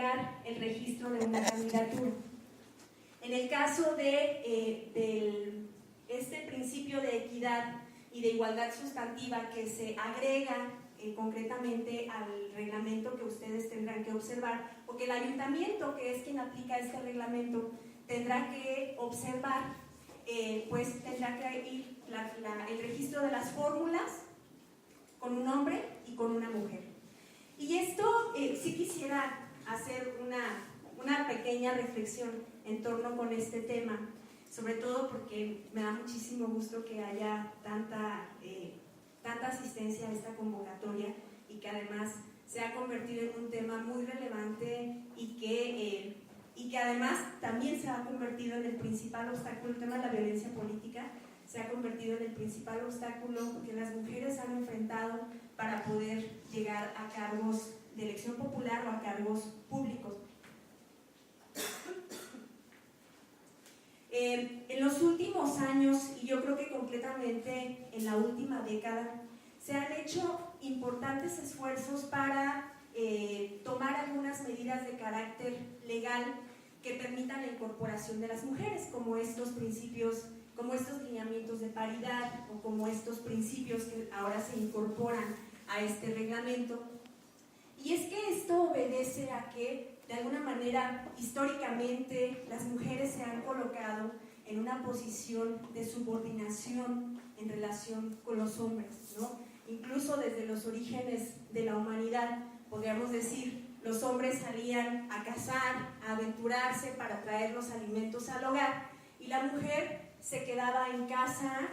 entregar el registro de una candidatura. En el caso de este principio de equidad y de igualdad sustantiva que se agrega concretamente al reglamento que ustedes tendrán que observar, o que el ayuntamiento, que es quien aplica este reglamento, tendrá que observar, pues tendrá que ir el registro de las fórmulas con un hombre y con una mujer. Y esto sí quisiera hacer una pequeña reflexión en torno con este tema, sobre todo porque me da muchísimo gusto que haya tanta asistencia a esta convocatoria y que además se ha convertido en un tema muy relevante y que además también se ha convertido en el principal obstáculo. El tema de la violencia política se ha convertido en el principal obstáculo que las mujeres han enfrentado para poder llegar a cargos de elección popular o a cargos públicos. En los últimos años, y yo creo que concretamente en la última década, se han hecho importantes esfuerzos para tomar algunas medidas de carácter legal que permitan la incorporación de las mujeres, como estos principios, como estos lineamientos de paridad o como estos principios que ahora se incorporan a este reglamento. Y es que esto obedece a que, de alguna manera, históricamente, las mujeres se han colocado en una posición de subordinación en relación con los hombres, ¿no? Incluso desde los orígenes de la humanidad, podríamos decir, los hombres salían a cazar, a aventurarse para traer los alimentos al hogar, y la mujer se quedaba en casa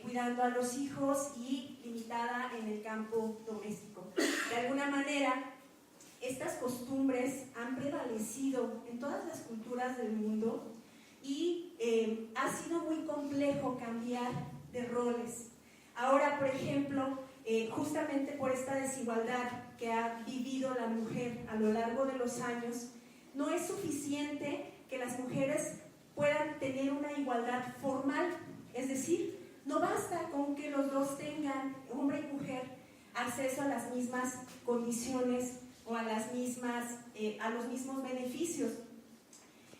cuidando a los hijos y limitada en el campo doméstico. De alguna manera, estas costumbres han prevalecido en todas las culturas del mundo y ha sido muy complejo cambiar de roles. Ahora, por ejemplo, justamente por esta desigualdad que ha vivido la mujer a lo largo de los años, no es suficiente que las mujeres puedan tener una igualdad formal, es decir, no basta con que los dos tengan, hombre y mujer, acceso a las mismas condiciones o a los mismos beneficios.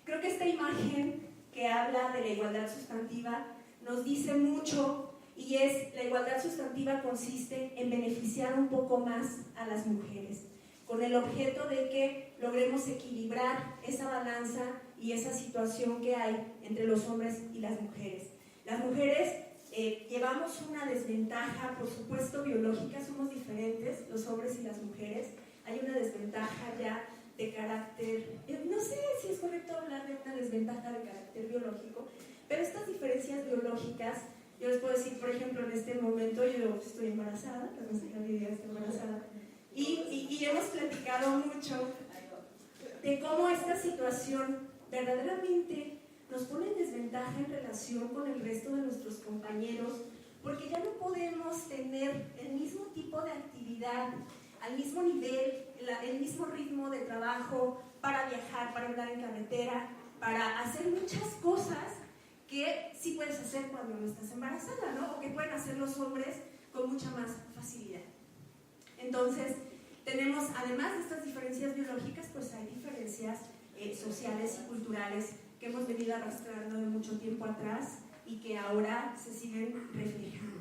Creo que esta imagen que habla de la igualdad sustantiva nos dice mucho, y es: la igualdad sustantiva consiste en beneficiar un poco más a las mujeres, con el objeto de que logremos equilibrar esa balanza y esa situación que hay entre los hombres y las mujeres. Las mujeres llevamos una desventaja, por supuesto biológica, somos diferentes los hombres y las mujeres. Hay una desventaja ya de carácter, no sé si es correcto hablar de una desventaja de carácter biológico, pero estas diferencias biológicas, yo les puedo decir, por ejemplo, en este momento yo estoy embarazada, la consejera Lidia está embarazada, y hemos platicado mucho de cómo esta situación verdaderamente nos pone en desventaja en relación con el resto de nuestros compañeros, porque ya no podemos tener el mismo tipo de actividad, al mismo nivel, el mismo ritmo de trabajo para viajar, para andar en carretera, para hacer muchas cosas que sí puedes hacer cuando no estás embarazada, ¿no? O que pueden hacer los hombres con mucha más facilidad. Entonces, tenemos, además de estas diferencias biológicas, pues hay diferencias sociales y culturales que hemos venido arrastrando de mucho tiempo atrás y que ahora se siguen reflejando.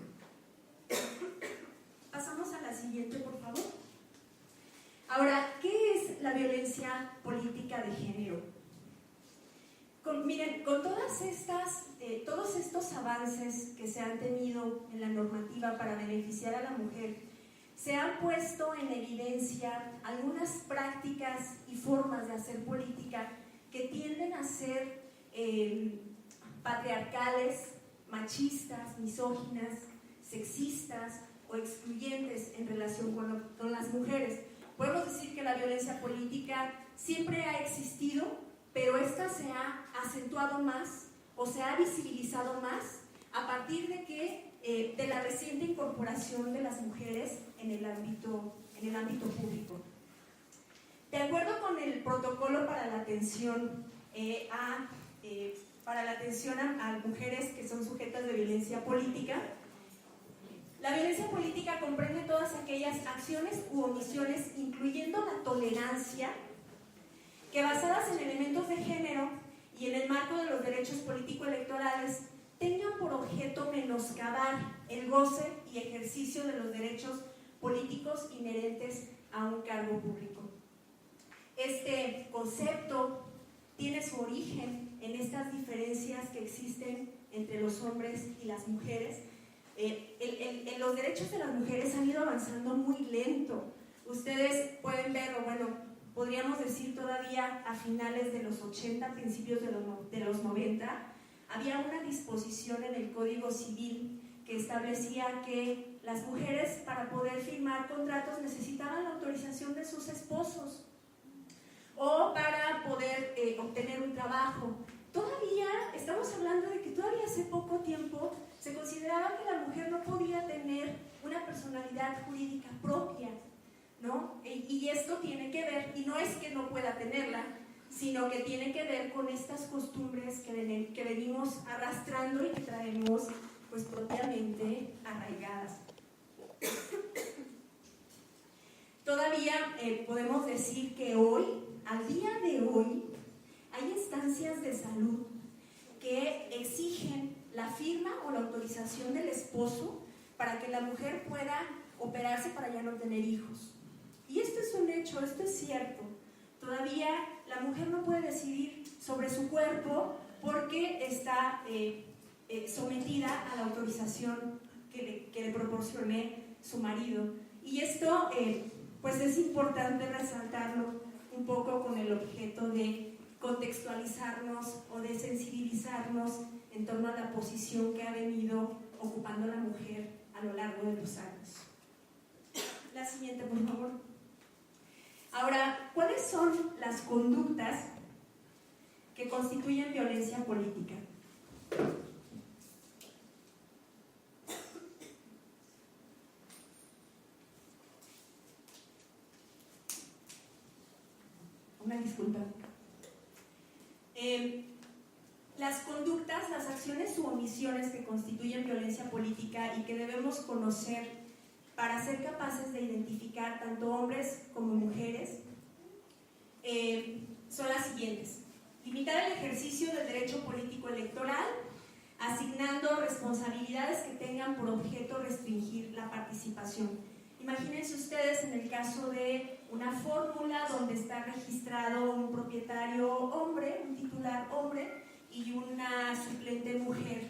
Pasamos a la siguiente, por favor. Ahora, ¿qué es la violencia política de género? Miren, con todos estos avances que se han tenido en la normativa para beneficiar a la mujer, se han puesto en evidencia algunas prácticas y formas de hacer política que tienden a ser patriarcales, machistas, misóginas, sexistas o excluyentes en relación con las mujeres. Podemos decir que la violencia política siempre ha existido, pero esta se ha acentuado más o se ha visibilizado más a partir de la reciente incorporación de las mujeres en el ámbito público. De acuerdo con el protocolo para la atención a mujeres que son sujetas de violencia política, la violencia política comprende todas aquellas acciones u omisiones, incluyendo la tolerancia, que basadas en elementos de género y en el marco de los derechos político-electorales tengan por objeto menoscabar el goce y ejercicio de los derechos políticos inherentes a un cargo público. Este concepto tiene su origen en estas diferencias que existen entre los hombres y las mujeres. Los derechos de las mujeres han ido avanzando muy lento. Ustedes pueden verlo, bueno, podríamos decir todavía a finales de los 80, principios de los 90, había una disposición en el Código Civil que establecía que las mujeres para poder firmar contratos necesitaban la autorización de sus esposos o para poder obtener un trabajo. Todavía, estamos hablando de que todavía hace poco tiempo se consideraba que la mujer no podía tener una personalidad jurídica propia, ¿no? Y esto tiene que ver, y no es que no pueda tenerla, sino que tiene que ver con estas costumbres que venimos arrastrando y que traemos pues propiamente arraigadas. Todavía podemos decir que hoy, al día de hoy, hay instancias de salud que exigen la firma o la autorización del esposo para que la mujer pueda operarse para ya no tener hijos. Y esto es un hecho, esto es cierto. Todavía la mujer no puede decidir sobre su cuerpo porque está sometida a la autorización que le proporcione su marido. Y esto pues es importante resaltarlo un poco con el objeto de contextualizarnos o de sensibilizarnos en torno a la posición que ha venido ocupando la mujer a lo largo de los años. La siguiente, por favor. Ahora, ¿cuáles son las conductas que constituyen violencia política? Una disculpa. Las conductas, las acciones u omisiones que constituyen violencia política y que debemos conocer para ser capaces de identificar tanto hombres como mujeres son las siguientes: limitar el ejercicio del derecho político electoral, asignando responsabilidades que tengan por objeto restringir la participación. Imagínense ustedes en el caso de una fórmula donde está registrado un propietario hombre, un titular hombre y una suplente mujer,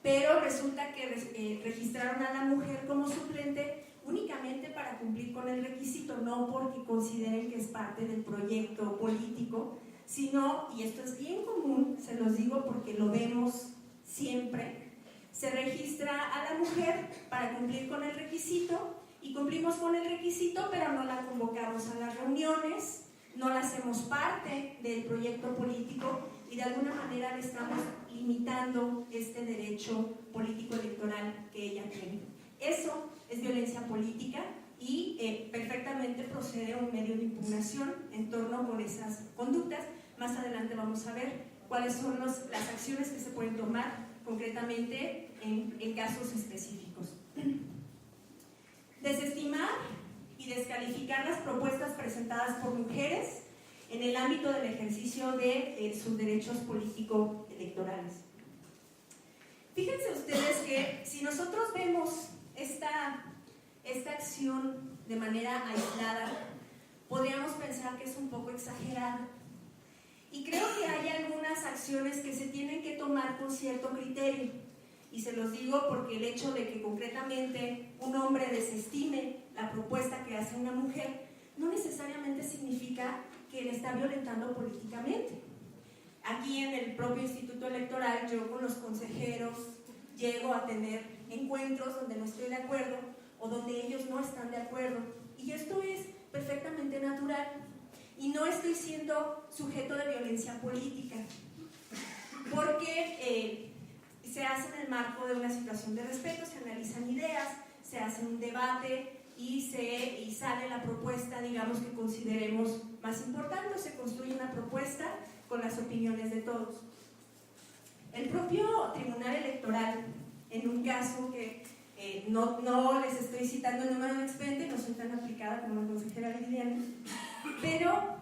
pero resulta que registraron a la mujer como suplente únicamente para cumplir con el requisito, no porque consideren que es parte del proyecto político, sino, y esto es bien común, se los digo porque lo vemos siempre, se registra a la mujer para cumplir con el requisito y cumplimos con el requisito, pero no la convocamos a las reuniones, no la hacemos parte del proyecto político y de alguna manera le estamos limitando este derecho político electoral que ella tiene. Eso es violencia política y perfectamente procede a un medio de impugnación en torno con esas conductas. Más adelante vamos a ver cuáles son las acciones que se pueden tomar concretamente en casos específicos. Desestimar y descalificar las propuestas presentadas por mujeres en el ámbito del ejercicio de sus derechos político-electorales. Fíjense ustedes que si nosotros vemos esta acción de manera aislada, podríamos pensar que es un poco exagerada. Y creo que hay algunas acciones que se tienen que tomar con cierto criterio. Y se los digo porque el hecho de que concretamente un hombre desestime la propuesta que hace una mujer no necesariamente significa que le está violentando políticamente. Aquí en el propio Instituto Electoral, yo con los consejeros llego a tener encuentros donde no estoy de acuerdo o donde ellos no están de acuerdo. Y esto es perfectamente natural. Y no estoy siendo sujeto de violencia política, porque se hace en el marco de una situación de respeto, se analizan ideas, se hace un debate y sale la propuesta, digamos, que consideremos más importante, se construye una propuesta con las opiniones de todos. El propio Tribunal Electoral, en un caso que no les estoy citando el número de expediente, no soy tan aplicada como la consejera Liliana, pero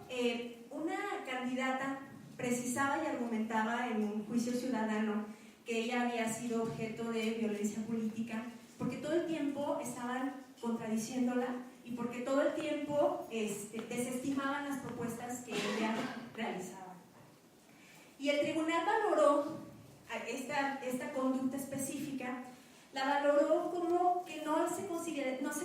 precandidata precisaba y argumentaba en un juicio ciudadano que ella había sido objeto de violencia política porque todo el tiempo estaban contradiciéndola y porque todo el tiempo desestimaban las propuestas que ella realizaba. Y el tribunal valoró esta conducta específica, la valoró como que no se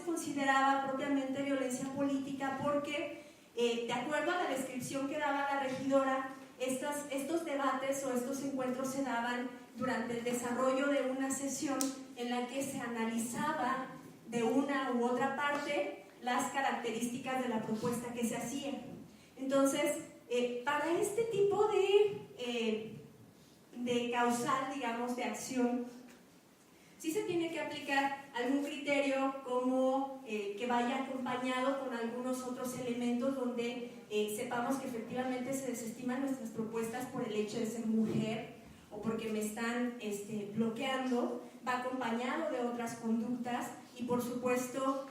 consideraba propiamente violencia política porque, de acuerdo a la descripción que daba la regidora, estos debates o estos encuentros se daban durante el desarrollo de una sesión en la que se analizaba de una u otra parte las características de la propuesta que se hacía. Entonces, para este tipo de causal, digamos, de acción, sí se tiene que aplicar algún criterio como que vaya acompañado con algunos otros elementos donde sepamos que efectivamente se desestiman nuestras propuestas por el hecho de ser mujer o porque me están bloqueando, va acompañado de otras conductas y por supuesto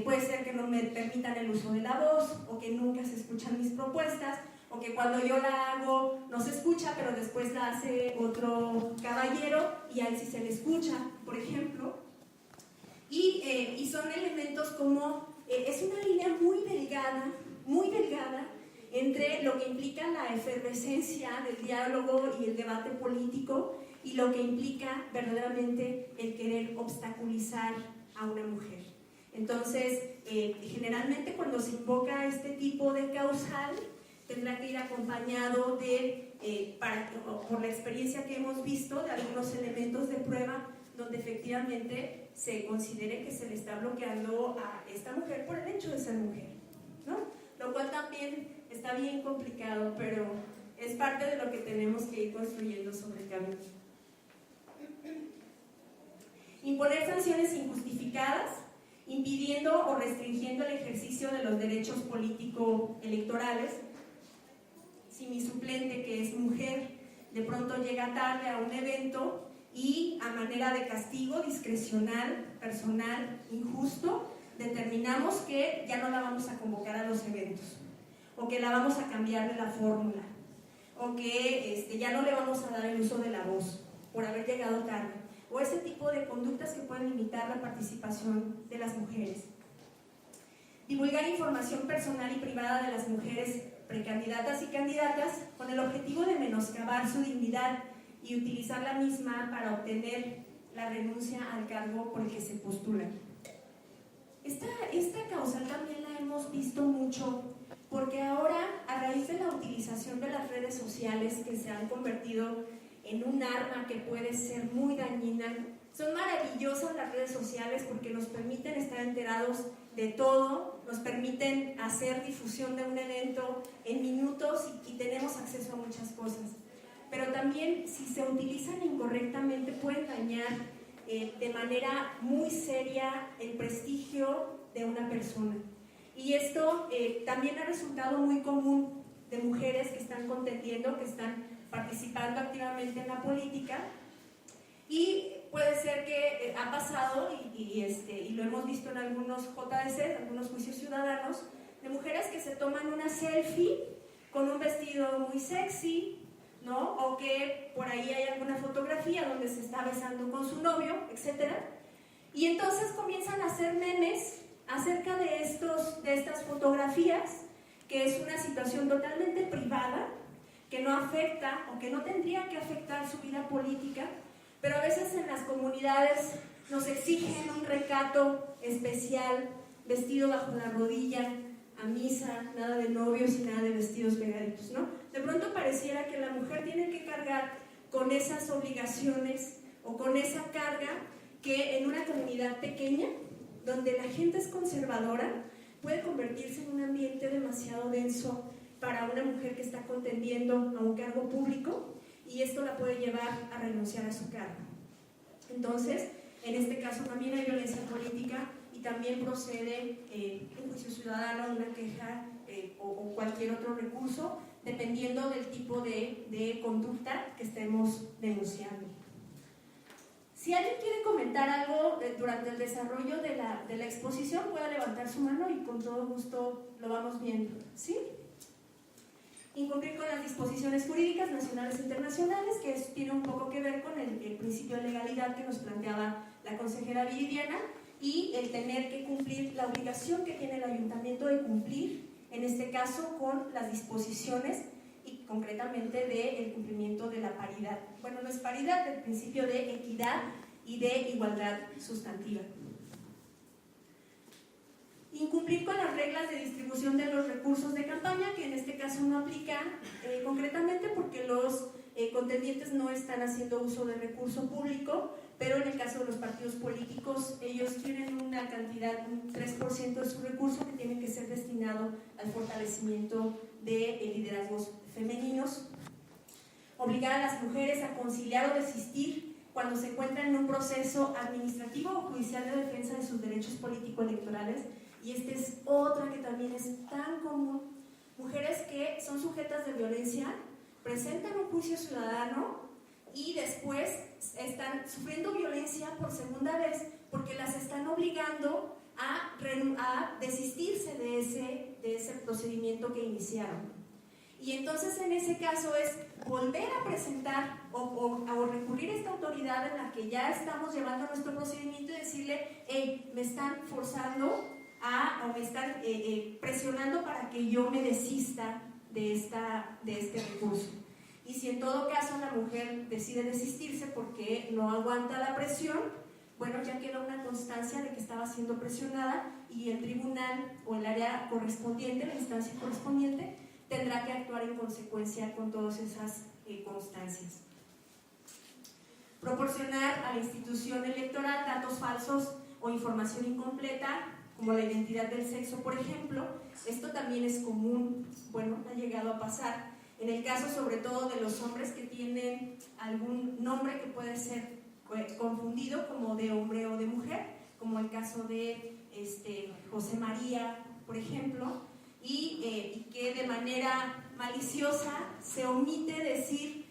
puede ser que no me permitan el uso de la voz o que nunca se escuchan mis propuestas o que cuando yo la hago no se escucha pero después la hace otro caballero y a él sí se le escucha, por ejemplo. Y son elementos como, es una línea muy delgada entre lo que implica la efervescencia del diálogo y el debate político y lo que implica verdaderamente el querer obstaculizar a una mujer. Entonces, generalmente cuando se invoca este tipo de causal, tendrá que ir acompañado por la experiencia que hemos visto, de algunos elementos de prueba donde efectivamente se considere que se le está bloqueando a esta mujer por el hecho de ser mujer, ¿no? Lo cual también está bien complicado, pero es parte de lo que tenemos que ir construyendo sobre el camino. Imponer sanciones injustificadas, impidiendo o restringiendo el ejercicio de los derechos político-electorales. Si mi suplente, que es mujer, de pronto llega tarde a un evento y a manera de castigo discrecional, personal, injusto, determinamos que ya no la vamos a convocar a los eventos, o que la vamos a cambiar de la fórmula, o que ya no le vamos a dar el uso de la voz por haber llegado tarde, o ese tipo de conductas que pueden limitar la participación de las mujeres. Divulgar información personal y privada de las mujeres precandidatas y candidatas con el objetivo de menoscabar su dignidad y utilizar la misma para obtener la renuncia al cargo por el que se postulan. Esta causal también la hemos visto mucho porque ahora, a raíz de la utilización de las redes sociales que se han convertido en un arma que puede ser muy dañina, son maravillosas las redes sociales porque nos permiten estar enterados de todo, nos permiten hacer difusión de un evento en minutos y tenemos acceso a muchas cosas. Pero también, si se utilizan incorrectamente, pueden dañar de manera muy seria el prestigio de una persona. Y esto también ha resultado muy común de mujeres que están contendiendo, que están participando activamente en la política. Y puede ser que ha pasado, y lo hemos visto en algunos JDC, algunos juicios ciudadanos, de mujeres que se toman una selfie con un vestido muy sexy, ¿no? O que por ahí hay alguna fotografía donde se está besando con su novio, etc. Y entonces comienzan a hacer memes acerca de estas fotografías, que es una situación totalmente privada, que no afecta o que no tendría que afectar su vida política, pero a veces en las comunidades nos exigen un recato especial, vestido bajo la rodilla, a misa, nada de novios y nada de vestidos pegaditos, ¿no? De pronto pareciera que la mujer tiene que cargar con esas obligaciones o con esa carga que en una comunidad pequeña, donde la gente es conservadora, puede convertirse en un ambiente demasiado denso para una mujer que está contendiendo a un cargo público, y esto la puede llevar a renunciar a su cargo. Entonces, en este caso también hay violencia política y también procede un juicio ciudadano, una queja o cualquier otro recurso, dependiendo del tipo de conducta que estemos denunciando. Si alguien quiere comentar algo durante el desarrollo de la exposición, puede levantar su mano y con todo gusto lo vamos viendo, ¿sí? Cumplir con las disposiciones jurídicas nacionales e internacionales, que tiene un poco que ver con el principio de legalidad que nos planteaba la consejera Viridiana, y el tener que cumplir la obligación que tiene el ayuntamiento de cumplir, en este caso, con las disposiciones y concretamente del cumplimiento de la paridad. Bueno, no es paridad, del principio de equidad y de igualdad sustantiva. Incumplir con las reglas de distribución de los recursos de campaña, que en este caso no aplica concretamente porque los contendientes no están haciendo uso de recurso público, pero en el caso de los partidos políticos, ellos tienen una cantidad, un 3% de su recurso que tiene que ser destinado al fortalecimiento de liderazgos femeninos. Obligar a las mujeres a conciliar o desistir cuando se encuentran en un proceso administrativo o judicial de defensa de sus derechos político-electorales. Y esta es otra que también es tan común. Mujeres que son sujetas de violencia, presentan un juicio ciudadano y después están sufriendo violencia por segunda vez porque las están obligando a desistirse de ese procedimiento que iniciaron. Y entonces en ese caso es volver a presentar o recurrir a esta autoridad en la que ya estamos llevando nuestro procedimiento y decirle, hey, me están forzando o me están presionando para que yo me desista de este recurso. Y si en todo caso la mujer decide desistirse porque no aguanta la presión, bueno, ya queda una constancia de que estaba siendo presionada y el tribunal o el área correspondiente, la instancia correspondiente, tendrá que actuar en consecuencia con todas esas constancias. Proporcionar a la institución electoral datos falsos o información incompleta, como la identidad del sexo, por ejemplo. Esto también es común, bueno, ha llegado a pasar. En el caso sobre todo de los hombres que tienen algún nombre que puede ser confundido como de hombre o de mujer, como el caso de José María, por ejemplo, y que de manera maliciosa se omite decir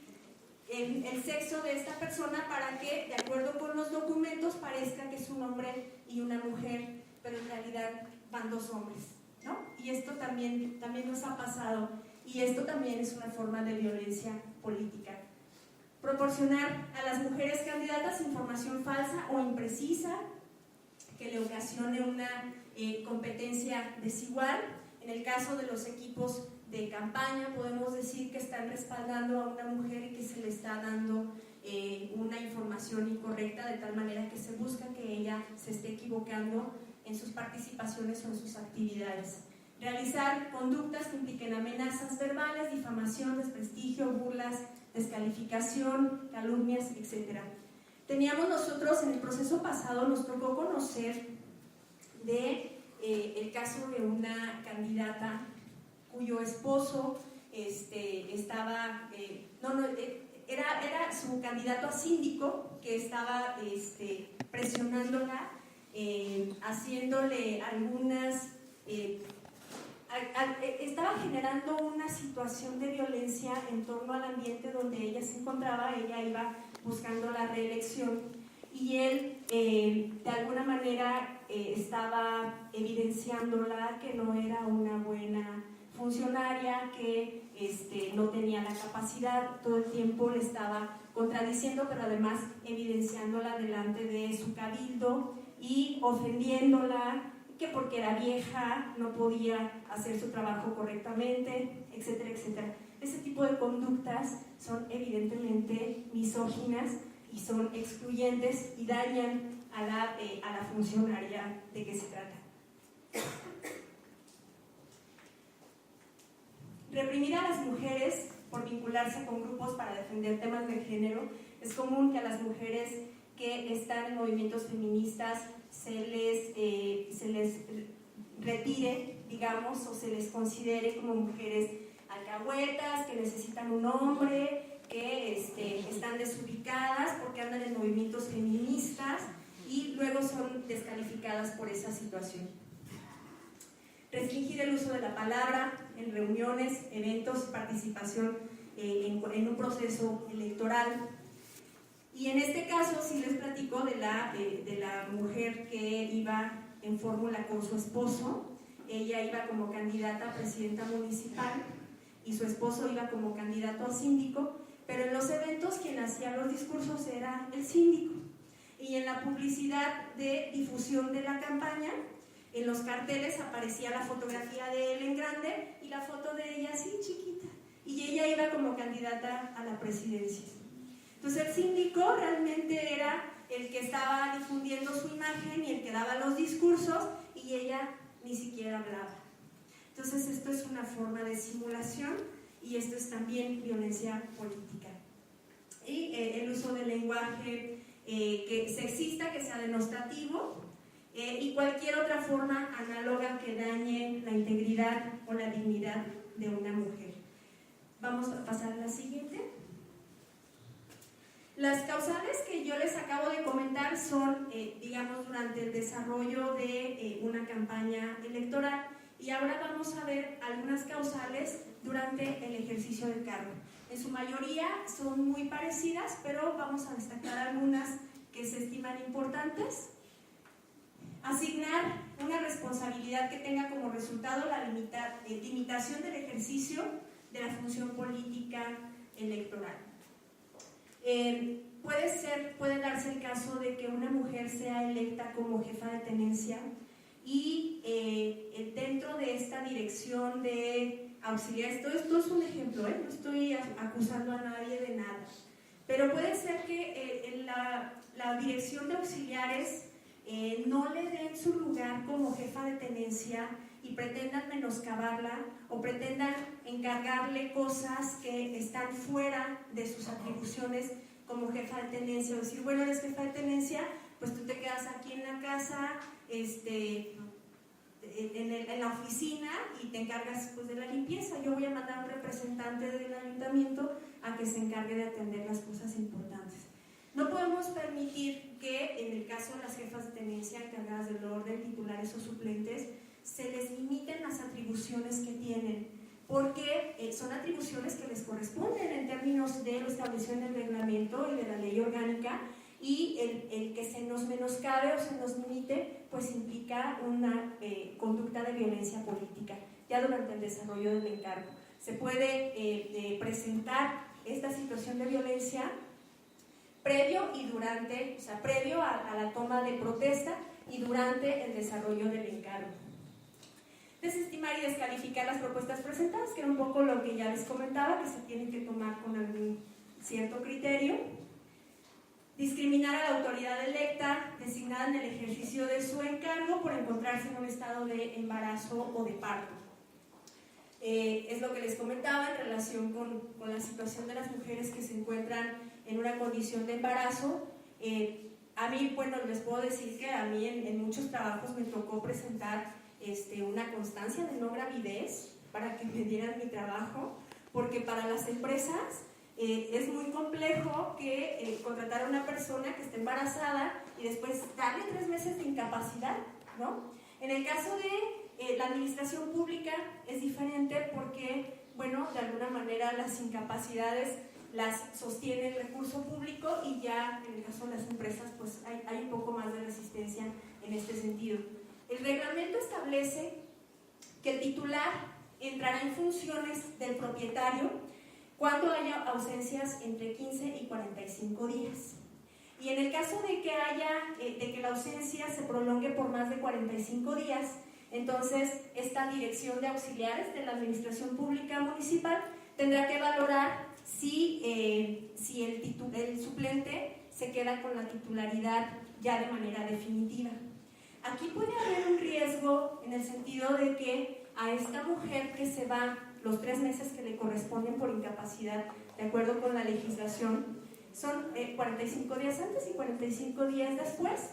el sexo de esta persona para que, de acuerdo con los documentos, parezca que es un hombre y una mujer, pero en realidad van dos hombres, ¿no? Y esto también nos ha pasado, y esto también es una forma de violencia política. Proporcionar a las mujeres candidatas información falsa o imprecisa que le ocasione una competencia desigual. En el caso de los equipos de campaña podemos decir que están respaldando a una mujer y que se le está dando una información incorrecta, de tal manera que se busca que ella se esté equivocando en sus participaciones o en sus actividades. Realizar conductas que impliquen amenazas verbales, difamación, desprestigio, burlas, descalificación, calumnias, etc. Teníamos nosotros en el proceso pasado, nos tocó conocer el caso de una candidata cuyo esposo era su candidato a síndico, que estaba presionándola, haciéndole algunas estaba generando una situación de violencia en torno al ambiente donde ella se encontraba. Ella iba buscando la reelección y él de alguna manera estaba evidenciándola que no era una buena funcionaria, que no tenía la capacidad. Todo el tiempo le estaba contradiciendo, pero además evidenciándola delante de su cabildo y ofendiéndola, que porque era vieja no podía hacer su trabajo correctamente, etcétera, etcétera. Ese tipo de conductas son evidentemente misóginas y son excluyentes y dañan a la funcionaria de que se trata. Reprimir a las mujeres por vincularse con grupos para defender temas de género. Es común que a las mujeres que están en movimientos feministas se les retire, digamos, o se les considere como mujeres alcahuetas, que necesitan un hombre, que están desubicadas porque andan en movimientos feministas y luego son descalificadas por esa situación. Restringir el uso de la palabra en reuniones, eventos, participación en un proceso electoral. Y en este caso sí les platico de la mujer que iba en fórmula con su esposo. Ella iba como candidata a presidenta municipal y su esposo iba como candidato a síndico, pero en los eventos quien hacía los discursos era el síndico. Y en la publicidad de difusión de la campaña, en los carteles aparecía la fotografía de él en grande y la foto de ella así chiquita. Y ella iba como candidata a la presidencia. Entonces el síndico realmente era el que estaba difundiendo su imagen y el que daba los discursos, y ella ni siquiera hablaba. Entonces esto es una forma de simulación y esto es también violencia política. Y el uso del lenguaje que sexista, que sea denostativo, y cualquier otra forma análoga que dañe la integridad o la dignidad de una mujer. Vamos a pasar a la siguiente. Las causales que yo les acabo de comentar son, digamos, durante el desarrollo de una campaña electoral, y ahora vamos a ver algunas causales durante el ejercicio del cargo. En su mayoría son muy parecidas, pero vamos a destacar algunas que se estiman importantes. Asignar una responsabilidad que tenga como resultado la limitación del ejercicio de la función política electoral. Puede darse el caso de que una mujer sea electa como jefa de tenencia y dentro de esta dirección de auxiliares, esto es un ejemplo, no estoy acusando a nadie de nada, pero puede ser que la dirección de auxiliares no le den su lugar como jefa de tenencia y pretendan menoscabarla o pretendan encargarle cosas que están fuera de sus atribuciones como jefa de tenencia, o decir, bueno, eres jefa de tenencia, pues tú te quedas aquí en la casa, en la oficina, y te encargas pues de la limpieza. Yo voy a mandar a un representante del ayuntamiento a que se encargue de atender las cosas importantes. No podemos permitir que en el caso de las jefas de tenencia encargadas del orden, titulares o suplentes, se les limiten las atribuciones que tienen, porque son atribuciones que les corresponden en términos de lo establecido en el reglamento y de la ley orgánica, y el que se nos menoscabe o se nos limite pues implica una conducta de violencia política ya durante el desarrollo del encargo. Se puede presentar esta situación de violencia previo y durante, o sea, previo a la toma de protesta y durante el desarrollo del encargo. Desestimar y descalificar las propuestas presentadas, que era un poco lo que ya les comentaba, que se tienen que tomar con algún cierto criterio. Discriminar a la autoridad electa designada en el ejercicio de su encargo por encontrarse en un estado de embarazo o de parto. Es lo que les comentaba en relación con la situación de las mujeres que se encuentran en una condición de embarazo. A mí, bueno, les puedo decir que a mí en muchos trabajos me tocó presentar una constancia de no gravidez para que me dieran mi trabajo, porque para las empresas es muy complejo que contratar a una persona que esté embarazada y después darle 3 meses de incapacidad, ¿no? En el caso de la administración pública es diferente porque, bueno, de alguna manera las incapacidades las sostiene el recurso público, y ya en el caso de las empresas pues hay un poco más de resistencia en este sentido. El reglamento establece que el titular entrará en funciones del propietario cuando haya ausencias entre 15 y 45 días. Y en el caso de que la ausencia se prolongue por más de 45 días, entonces esta dirección de auxiliares de la administración pública municipal tendrá que valorar si el suplente se queda con la titularidad ya de manera definitiva. Aquí puede haber un riesgo en el sentido de que a esta mujer que se va los 3 meses que le corresponden por incapacidad, de acuerdo con la legislación, son 45 días antes y 45 días después,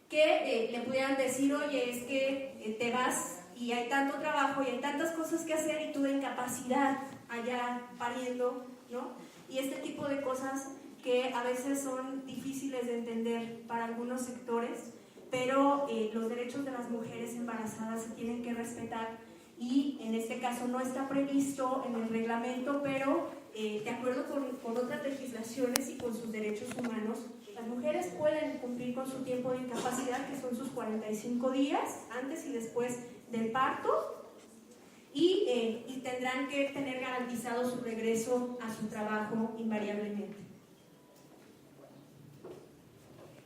que le pudieran decir, oye, es que te vas y hay tanto trabajo y hay tantas cosas que hacer y tú de incapacidad allá pariendo, ¿no? Y este tipo de cosas que a veces son difíciles de entender para algunos sectores, pero los derechos de las mujeres embarazadas se tienen que respetar, y en este caso no está previsto en el reglamento, pero de acuerdo con otras legislaciones y con sus derechos humanos, las mujeres pueden cumplir con su tiempo de incapacidad, que son sus 45 días antes y después del parto, y tendrán que tener garantizado su regreso a su trabajo invariablemente.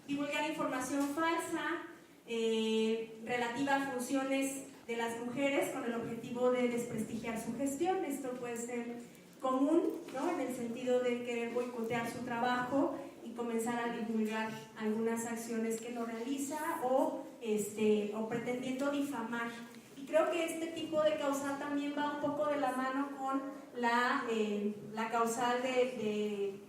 Divulgar información falsa relativa a funciones de las mujeres con el objetivo de desprestigiar su gestión. Esto puede ser común, ¿no?, en el sentido de querer boicotear su trabajo y comenzar a divulgar algunas acciones que no realiza o pretendiendo difamar. Y creo que este tipo de causal también va un poco de la mano con la causal del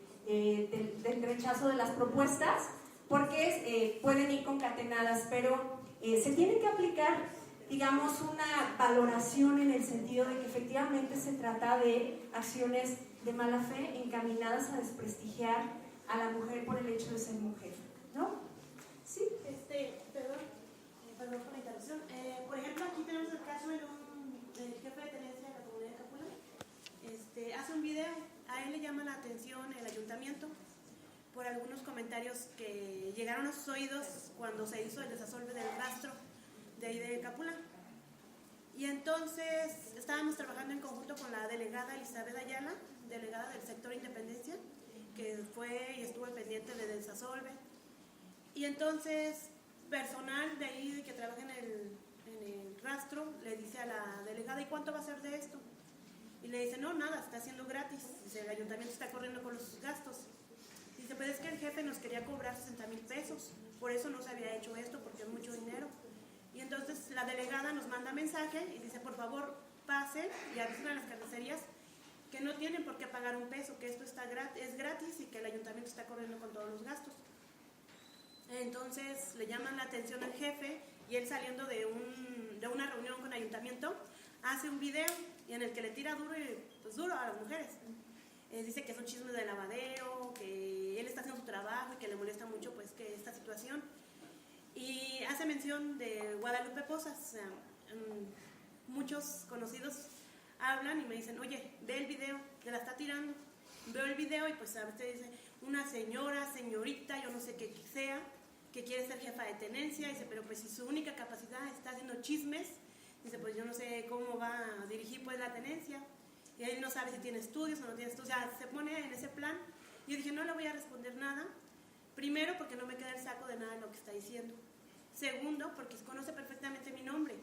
rechazo de las propuestas, porque pueden ir concatenadas, pero se tiene que aplicar, digamos, una valoración en el sentido de que efectivamente se trata de acciones de mala fe encaminadas a desprestigiar a la mujer por el hecho de ser mujer, ¿no? Sí. Perdón por la interrupción. Por ejemplo, aquí tenemos el caso del jefe de tenencia de la comunidad de Capula. Hace un video, a él le llama la atención el ayuntamiento por algunos comentarios que llegaron a sus oídos cuando se hizo el desasolve del rastro de ahí de Capula. Y entonces estábamos trabajando en conjunto con la delegada Elizabeth Ayala, delegada del sector Independencia, que fue y estuvo pendiente de desasolve. Y entonces personal de ahí que trabaja en el rastro le dice a la delegada: ¿y cuánto va a ser de esto? Y le dice: no, nada, se está haciendo gratis. Dice: el ayuntamiento está corriendo con los gastos. Dice: pues es que el jefe nos quería cobrar 60,000 pesos, por eso no se había hecho esto, porque es mucho dinero. Y entonces la delegada nos manda mensaje y dice: por favor, pasen y avisen a las carnicerías que no tienen por qué pagar un peso, que esto es gratis y que el ayuntamiento está corriendo con todos los gastos. Entonces le llaman la atención al jefe y él, saliendo de una reunión con el ayuntamiento, hace un video y en el que le tira duro a las mujeres. Dice que son chismes de lavadero, que él está haciendo su trabajo y que le molesta mucho pues que esta situación. Y hace mención de Guadalupe Posas. Muchos conocidos hablan y me dicen: oye, ve el video, te la está tirando. Veo el video y pues a veces dice una señorita, yo no sé qué sea, que quiere ser jefa de tenencia. Dice: pero pues si su única capacidad está haciendo chismes, dice, pues yo no sé cómo va a dirigir pues la tenencia. Y él no sabe si tiene estudios o no tiene estudios. O sea, se pone en ese plan. Yo dije: no le voy a responder nada. Primero, porque no me queda el saco de nada de lo que está diciendo. Segundo, porque conoce perfectamente mi nombre.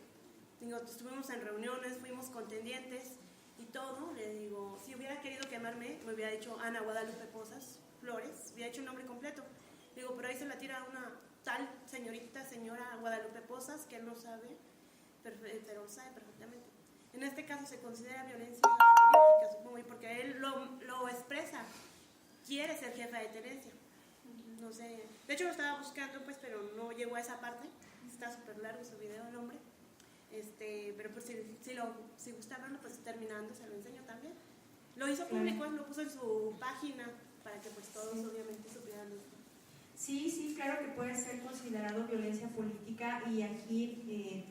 Digo, estuvimos en reuniones, fuimos contendientes y todo. Le digo, si hubiera querido quemarme, me hubiera dicho Ana Guadalupe Posas Flores, hubiera hecho el nombre completo. Digo, pero ahí se la tira a una tal señora Guadalupe Posas, que él no sabe, pero sabe perfectamente. En este caso se considera violencia política, supongo, porque él lo expresa. Quiere ser jefa de tenencia. No sé, de hecho lo estaba buscando pues, pero no llegó a esa parte. Está súper largo su video, el nombre. Pero pues si gusta verlo, pues terminando se lo enseño también. Lo hizo público, lo puso en su página para que pues todos obviamente supieran esto. Sí, claro que puede ser considerado violencia política, y aquí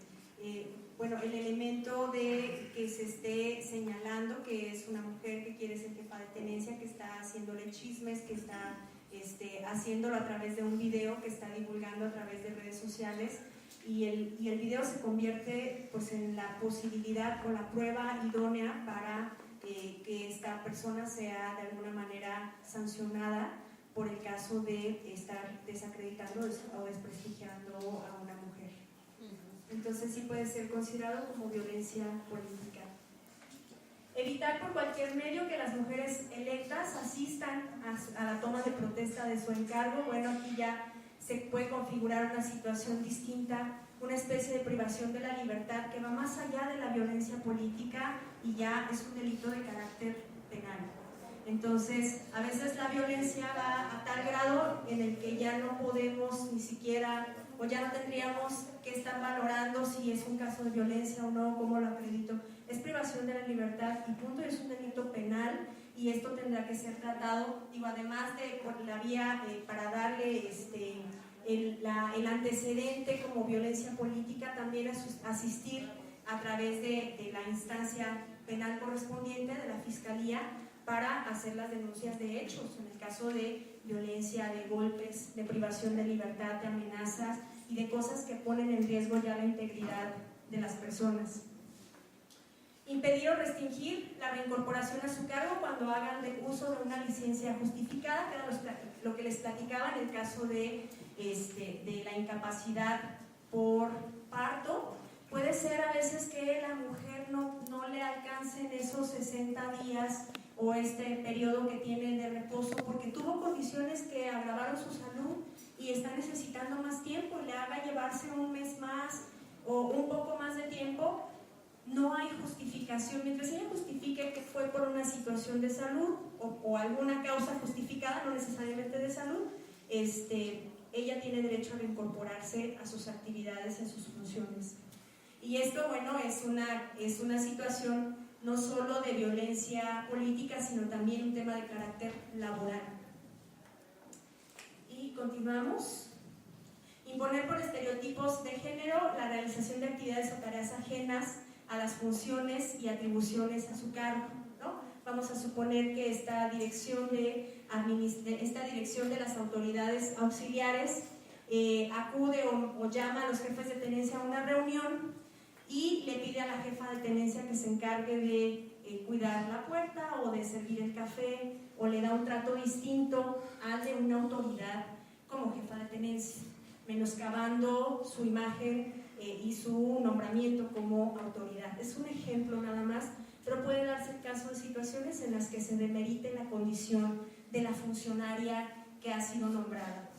bueno, el elemento de que se esté señalando que es una mujer que quiere ser jefa de tenencia, que está haciéndole chismes, que está haciéndolo a través de un video que está divulgando a través de redes sociales, y el video se convierte pues en la posibilidad o la prueba idónea para que esta persona sea de alguna manera sancionada por el caso de estar desacreditando o desprestigiando a una mujer. Entonces sí puede ser considerado como violencia política. Evitar por cualquier medio que las mujeres electas asistan a la toma de protesta de su encargo. Bueno, aquí ya se puede configurar una situación distinta, una especie de privación de la libertad que va más allá de la violencia política y ya es un delito de carácter penal. Entonces, a veces la violencia va a tal grado en el que ya no podemos ni siquiera, o ya no tendríamos que estar valorando si es un caso de violencia o no, cómo lo acredito. Es privación de la libertad y punto, es un delito penal, y esto tendrá que ser tratado, digo, además de por la vía para darle el antecedente como violencia política, también asistir a través de la instancia penal correspondiente de la Fiscalía para hacer las denuncias de hechos, en el caso de violencia, de golpes, de privación de libertad, de amenazas y de cosas que ponen en riesgo ya la integridad de las personas. Impedir o restringir la reincorporación a su cargo cuando hagan uso de una licencia justificada, que era lo que les platicaba en el caso de la incapacidad por parto. Puede ser a veces que la mujer no le alcancen esos 60 días o este periodo que tiene de reposo porque tuvo condiciones que agravaron su salud y está necesitando más tiempo y le haga llevarse un mes más o un poco más de tiempo. No hay justificación, mientras ella justifique que fue por una situación de salud o alguna causa justificada, no necesariamente de salud, ella tiene derecho a reincorporarse a sus actividades y a sus funciones. Y esto, bueno, es una situación no solo de violencia política, sino también un tema de carácter laboral. Y continuamos. Imponer por estereotipos de género la realización de actividades o tareas ajenas a las funciones y atribuciones a su cargo, ¿no? Vamos a suponer que esta dirección de las autoridades auxiliares acude o llama a los jefes de tenencia a una reunión y le pide a la jefa de tenencia que se encargue de cuidar la puerta o de servir el café, o le da un trato distinto al de una autoridad como jefa de tenencia, menoscabando su imagen y su nombramiento como autoridad. Es un ejemplo nada más, pero puede darse el caso de situaciones en las que se demerite la condición de la funcionaria que ha sido nombrada.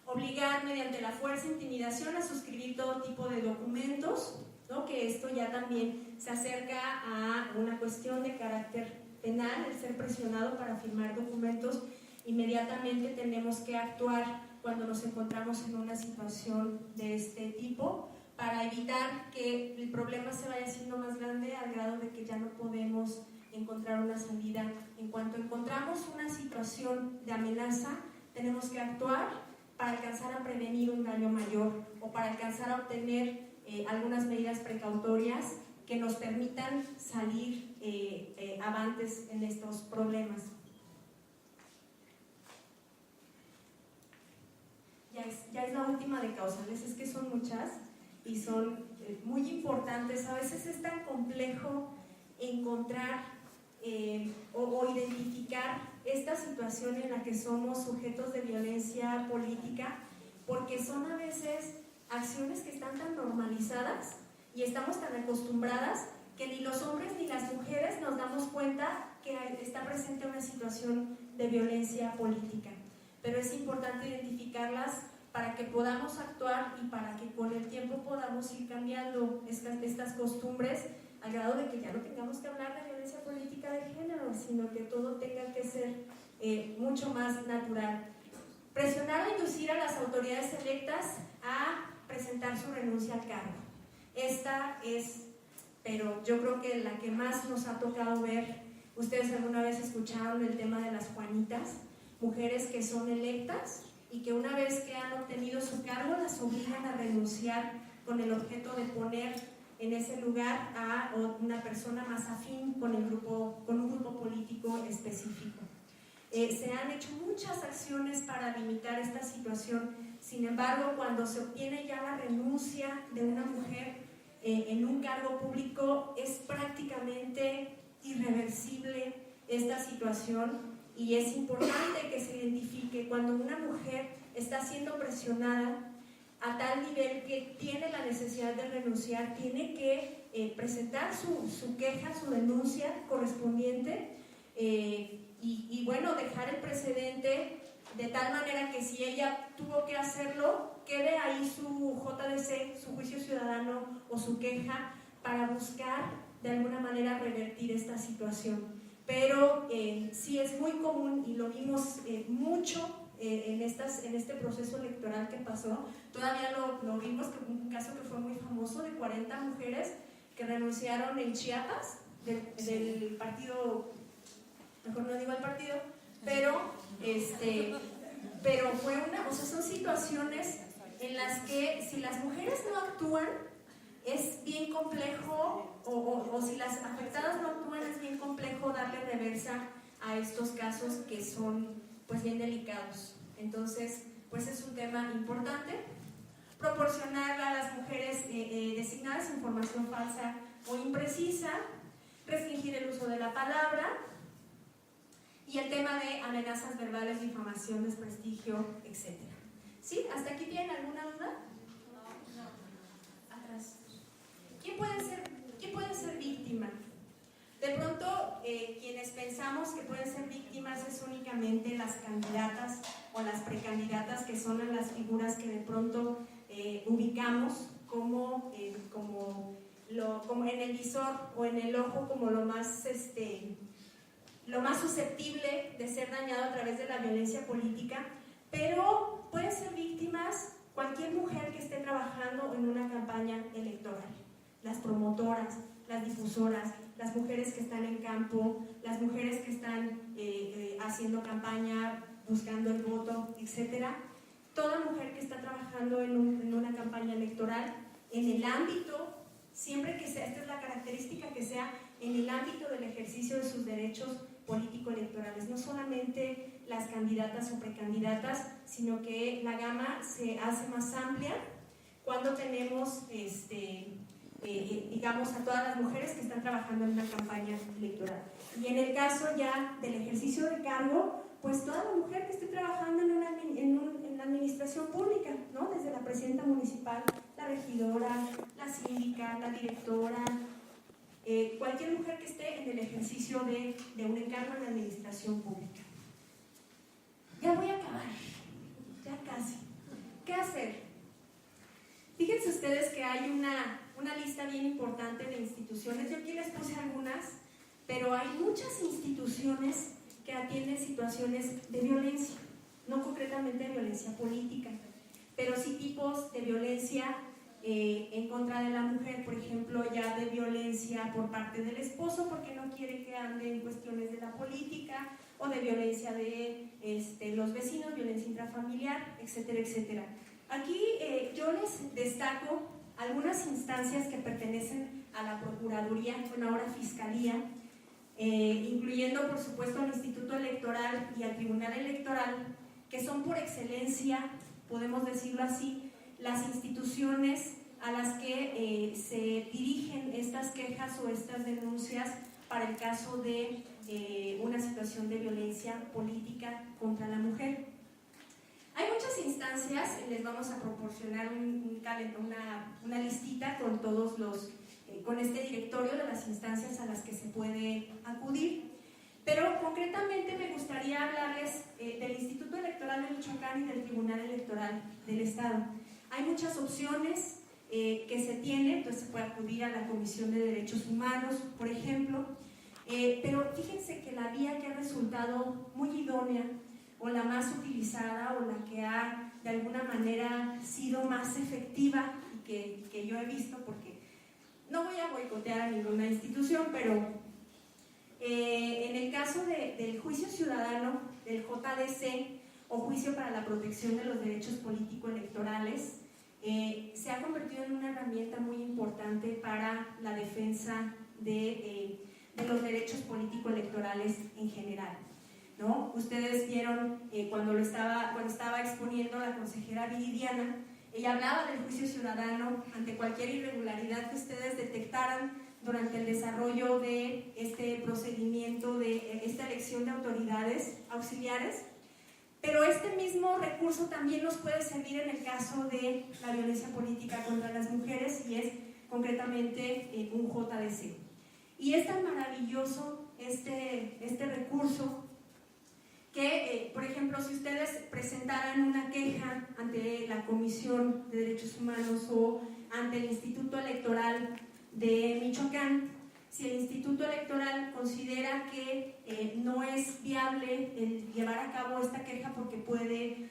Obligar mediante la fuerza e intimidación a suscribir todo tipo de documentos, ¿no? Que esto ya también se acerca a una cuestión de carácter penal, el ser presionado para firmar documentos. Inmediatamente tenemos que actuar cuando nos encontramos en una situación de este tipo para evitar que el problema se vaya haciendo más grande al grado de que ya no podemos encontrar una salida. En cuanto encontramos una situación de amenaza, tenemos que actuar para alcanzar a prevenir un daño mayor o para alcanzar a obtener algunas medidas precautorias que nos permitan salir avantes en estos problemas. Ya es la última de causales, es que son muchas y son muy importantes. A veces es tan complejo encontrar o identificar esta situación en la que somos sujetos de violencia política, porque son a veces acciones que están tan normalizadas y estamos tan acostumbradas que ni los hombres ni las mujeres nos damos cuenta que está presente una situación de violencia política. Pero es importante identificarlas para que podamos actuar y para que con el tiempo podamos ir cambiando estas costumbres al grado de que ya no tengamos que hablar de violencia política de género, sino que todo tenga que ser mucho más natural. Presionar o inducir a las autoridades electas a presentar su renuncia al cargo. Esta es, pero yo creo que la que más nos ha tocado ver. Ustedes alguna vez escucharon el tema de las Juanitas, mujeres que son electas y que una vez que han obtenido su cargo las obligan a renunciar con el objeto de poner en ese lugar a una persona más afín con un grupo político específico. Se han hecho muchas acciones para limitar esta situación. Sin embargo, cuando se obtiene ya la renuncia de una mujer en un cargo público, es prácticamente irreversible esta situación. Y es importante que se identifique cuando una mujer está siendo presionada a tal nivel que tiene la necesidad de renunciar, tiene que presentar su queja, su denuncia correspondiente y bueno, dejar el precedente de tal manera que si ella tuvo que hacerlo, quede ahí su JDC, su juicio ciudadano o su queja para buscar de alguna manera revertir esta situación. Pero sí es muy común y lo vimos mucho en este proceso electoral que pasó. Todavía lo vimos, un caso que fue muy famoso de 40 mujeres que renunciaron en Chiapas del partido, mejor no digo el partido, pero fue son situaciones en las que si las mujeres no actúan es bien complejo, o si las afectadas no actúan, es bien complejo darle reversa a estos casos que son pues bien delicados. Entonces, pues es un tema importante. proporcionar a las mujeres designadas información falsa o imprecisa, restringir el uso de la palabra y el tema de amenazas verbales, difamación, desprestigio, etc. ¿Sí? ¿Hasta aquí tienen alguna duda? No. Atrás. ¿Quién puede ser víctima? De pronto, quienes pensamos que pueden ser víctimas es únicamente las candidatas o las precandidatas, que son las figuras que de pronto ubicamos como en el visor o en el ojo como lo más susceptible de ser dañado a través de la violencia política, pero pueden ser víctimas cualquier mujer que esté trabajando en una campaña electoral, las promotoras, las difusoras, las mujeres que están en campo, las mujeres que están haciendo campaña, buscando el voto, etc. Toda mujer que está trabajando en una campaña electoral, en el ámbito, siempre que sea, esta es la característica, que sea en el ámbito del ejercicio de sus derechos político-electorales, no solamente las candidatas o precandidatas, sino que la gama se hace más amplia cuando tenemos digamos, a todas las mujeres que están trabajando en una campaña electoral. Y en el caso ya del ejercicio de cargo, pues toda la mujer que esté trabajando en la administración pública, ¿no? Desde la presidenta municipal, la regidora, la síndica, la directora, cualquier mujer que esté en el ejercicio de un encargo en la administración pública. Ya voy a acabar, ya casi. ¿Qué hacer? Fíjense ustedes que hay una lista bien importante de instituciones. Yo aquí les puse algunas, pero hay muchas instituciones que atienden situaciones de violencia, no concretamente de violencia política, pero sí tipos de violencia en contra de la mujer, por ejemplo, ya de violencia por parte del esposo porque no quiere que ande en cuestiones de la política, o de violencia de los vecinos, violencia intrafamiliar, etcétera, etcétera. Aquí yo les destaco algunas instancias que pertenecen a la Procuraduría, bueno, ahora Fiscalía, incluyendo por supuesto al Instituto Electoral y al Tribunal Electoral, que son por excelencia, podemos decirlo así, las instituciones a las que se dirigen estas quejas o estas denuncias para el caso de una situación de violencia política contra la mujer. Hay muchas instancias, les vamos a proporcionar una listita con todos con este directorio de las instancias a las que se puede acudir, pero concretamente me gustaría hablarles del Instituto Electoral de Michoacán y del Tribunal Electoral del Estado. Hay muchas opciones que se tienen, entonces se puede acudir a la Comisión de Derechos Humanos, por ejemplo, pero fíjense que la vía que ha resultado muy idónea, o la más utilizada, o la que ha de alguna manera sido más efectiva y que yo he visto, porque no voy a boicotear a ninguna institución, pero en el caso del juicio ciudadano, del JDC, o Juicio para la Protección de los Derechos Político-Electorales, se ha convertido en una herramienta muy importante para la defensa de los derechos político-electorales en general, ¿no? Ustedes vieron cuando estaba exponiendo la consejera Viridiana, ella hablaba del juicio ciudadano ante cualquier irregularidad que ustedes detectaran durante el desarrollo de este procedimiento, de esta elección de autoridades auxiliares, pero este mismo recurso también nos puede servir en el caso de la violencia política contra las mujeres, y es concretamente un JDC. Y es tan maravilloso este recurso que, por ejemplo, si ustedes presentaran una queja ante la Comisión de Derechos Humanos o ante el Instituto Electoral de Michoacán, si el Instituto Electoral considera que no es viable el llevar a cabo esta queja porque puede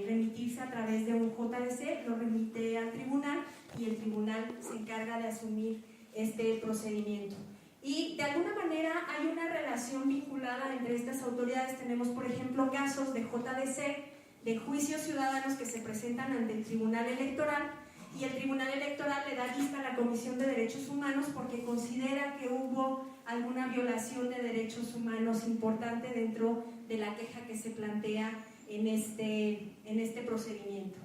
remitirse a través de un JDC, lo remite al tribunal y el tribunal se encarga de asumir este procedimiento. Y de alguna manera hay una relación vinculada entre estas autoridades. Tenemos, por ejemplo, casos de JDC, de juicios ciudadanos que se presentan ante el Tribunal Electoral, y el Tribunal Electoral le da vista a la Comisión de Derechos Humanos porque considera que hubo alguna violación de derechos humanos importante dentro de la queja que se plantea en este procedimiento.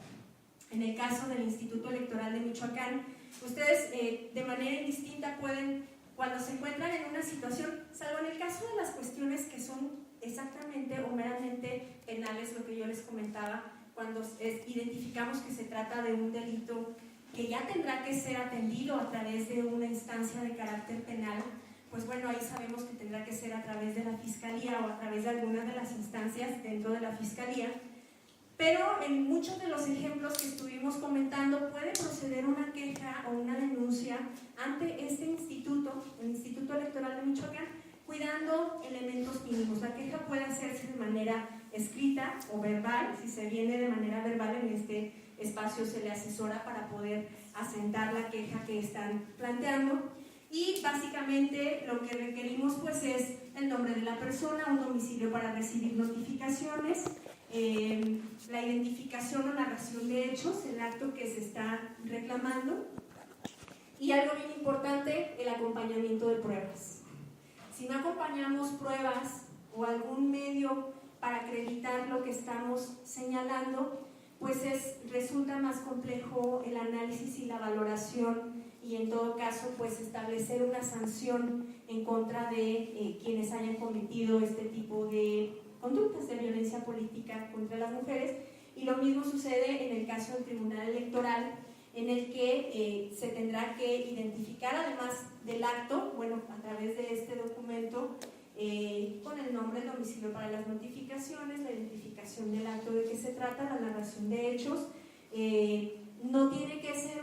En el caso del Instituto Electoral de Michoacán, ustedes de manera indistinta pueden, cuando se encuentran en una situación, salvo en el caso de las cuestiones que son exactamente o meramente penales, lo que yo les comentaba, cuando identificamos que se trata de un delito que ya tendrá que ser atendido a través de una instancia de carácter penal, pues bueno, ahí sabemos que tendrá que ser a través de la Fiscalía o a través de algunas de las instancias dentro de la Fiscalía. Pero en muchos de los ejemplos que estuvimos comentando puede proceder una queja o una denuncia ante este instituto, el Instituto Electoral de Michoacán, cuidando elementos mínimos. La queja puede hacerse de manera escrita o verbal. Si se viene de manera verbal, en este espacio se le asesora para poder asentar la queja que están planteando. Y básicamente lo que requerimos pues es el nombre de la persona, un domicilio para recibir notificaciones, la identificación o narración de hechos, el acto que se está reclamando, y algo bien importante, el acompañamiento de pruebas. Si no acompañamos pruebas o algún medio para acreditar lo que estamos señalando, pues resulta más complejo el análisis y la valoración, y en todo caso pues establecer una sanción en contra de quienes hayan cometido este tipo de conductas de violencia política contra las mujeres. Y lo mismo sucede en el caso del Tribunal Electoral, en el que se tendrá que identificar, además del acto, bueno, a través de este documento, con el nombre, el domicilio para las notificaciones, la identificación del acto de que se trata, la narración de hechos. No tiene que ser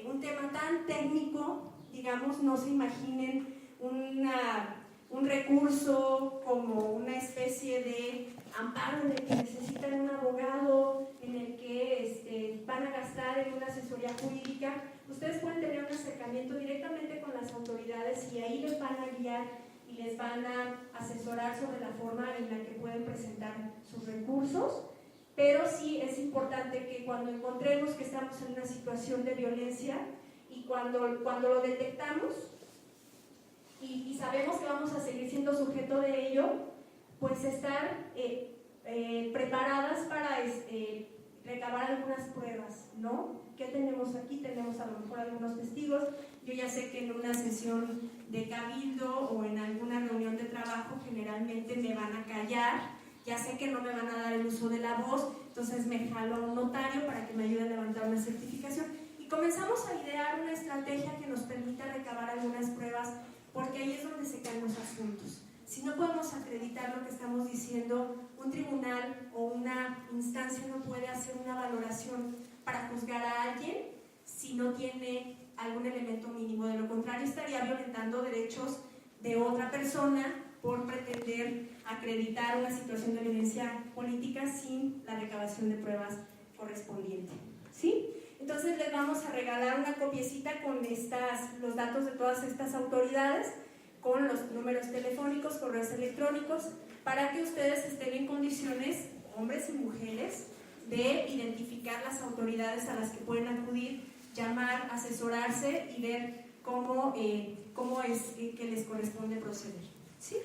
un tema tan técnico, digamos, no se imaginen un recurso como una especie de amparo en el que necesitan un abogado, en el que van a gastar en una asesoría jurídica. Ustedes pueden tener un acercamiento directamente con las autoridades y ahí les van a guiar y les van a asesorar sobre la forma en la que pueden presentar sus recursos. Pero sí es importante que cuando encontremos que estamos en una situación de violencia y cuando lo detectamos y sabemos que vamos a seguir siendo sujeto de ello, pues estar preparadas para recabar algunas pruebas, ¿no? ¿Qué tenemos aquí? Tenemos a lo mejor algunos testigos. Yo ya sé que en una sesión de cabildo o en alguna reunión de trabajo generalmente me van a callar. Ya sé que no me van a dar el uso de la voz, entonces me jalo a un notario para que me ayude a levantar una certificación y comenzamos a idear una estrategia que nos permita recabar algunas pruebas, porque ahí es donde se caen los asuntos. Si no podemos acreditar lo que estamos diciendo, un tribunal o una instancia no puede hacer una valoración para juzgar a alguien si no tiene algún elemento mínimo. De lo contrario, estaría violentando derechos de otra persona por pretender acreditar una situación de violencia política sin la recabación de pruebas correspondiente. ¿Sí? Entonces les vamos a regalar una copiecita con los datos de todas estas autoridades, con los números telefónicos, correos electrónicos, para que ustedes estén en condiciones, hombres y mujeres, de identificar las autoridades a las que pueden acudir, llamar, asesorarse y ver cómo es que les corresponde proceder. ¿Sí?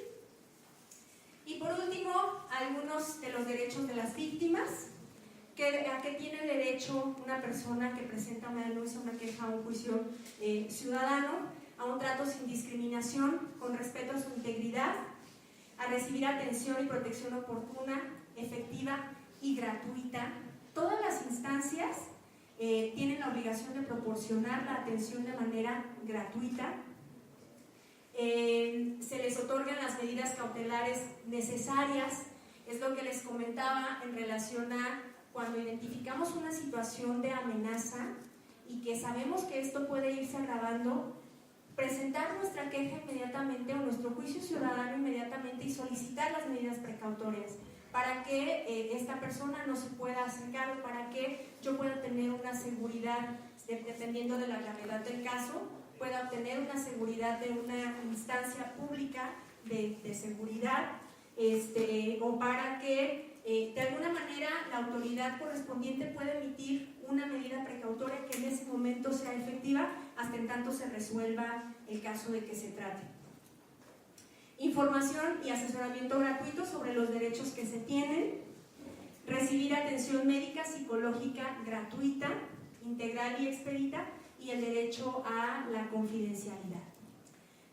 Y por último, algunos de los derechos de las víctimas. ¿A qué tiene derecho una persona que presenta una denuncia, una queja o un juicio ciudadano? A un trato sin discriminación, con respeto a su integridad, a recibir atención y protección oportuna, efectiva y gratuita. Todas las instancias tienen la obligación de proporcionar la atención de manera gratuita. Se les otorgan las medidas cautelares necesarias. Es lo que les comentaba en relación a cuando identificamos una situación de amenaza y que sabemos que esto puede irse agravando, presentar nuestra queja inmediatamente o nuestro juicio ciudadano inmediatamente y solicitar las medidas precautorias para que esta persona no se pueda acercar o para que yo pueda tener una seguridad, dependiendo de la gravedad del caso, pueda obtener una seguridad de una instancia pública de seguridad, o para que de alguna manera la autoridad correspondiente pueda emitir una medida precautoria que en ese momento sea efectiva hasta en tanto se resuelva el caso de que se trate. Información y asesoramiento gratuito sobre los derechos que se tienen. recibir atención médica, psicológica gratuita, integral y expedita, y el derecho a la confidencialidad.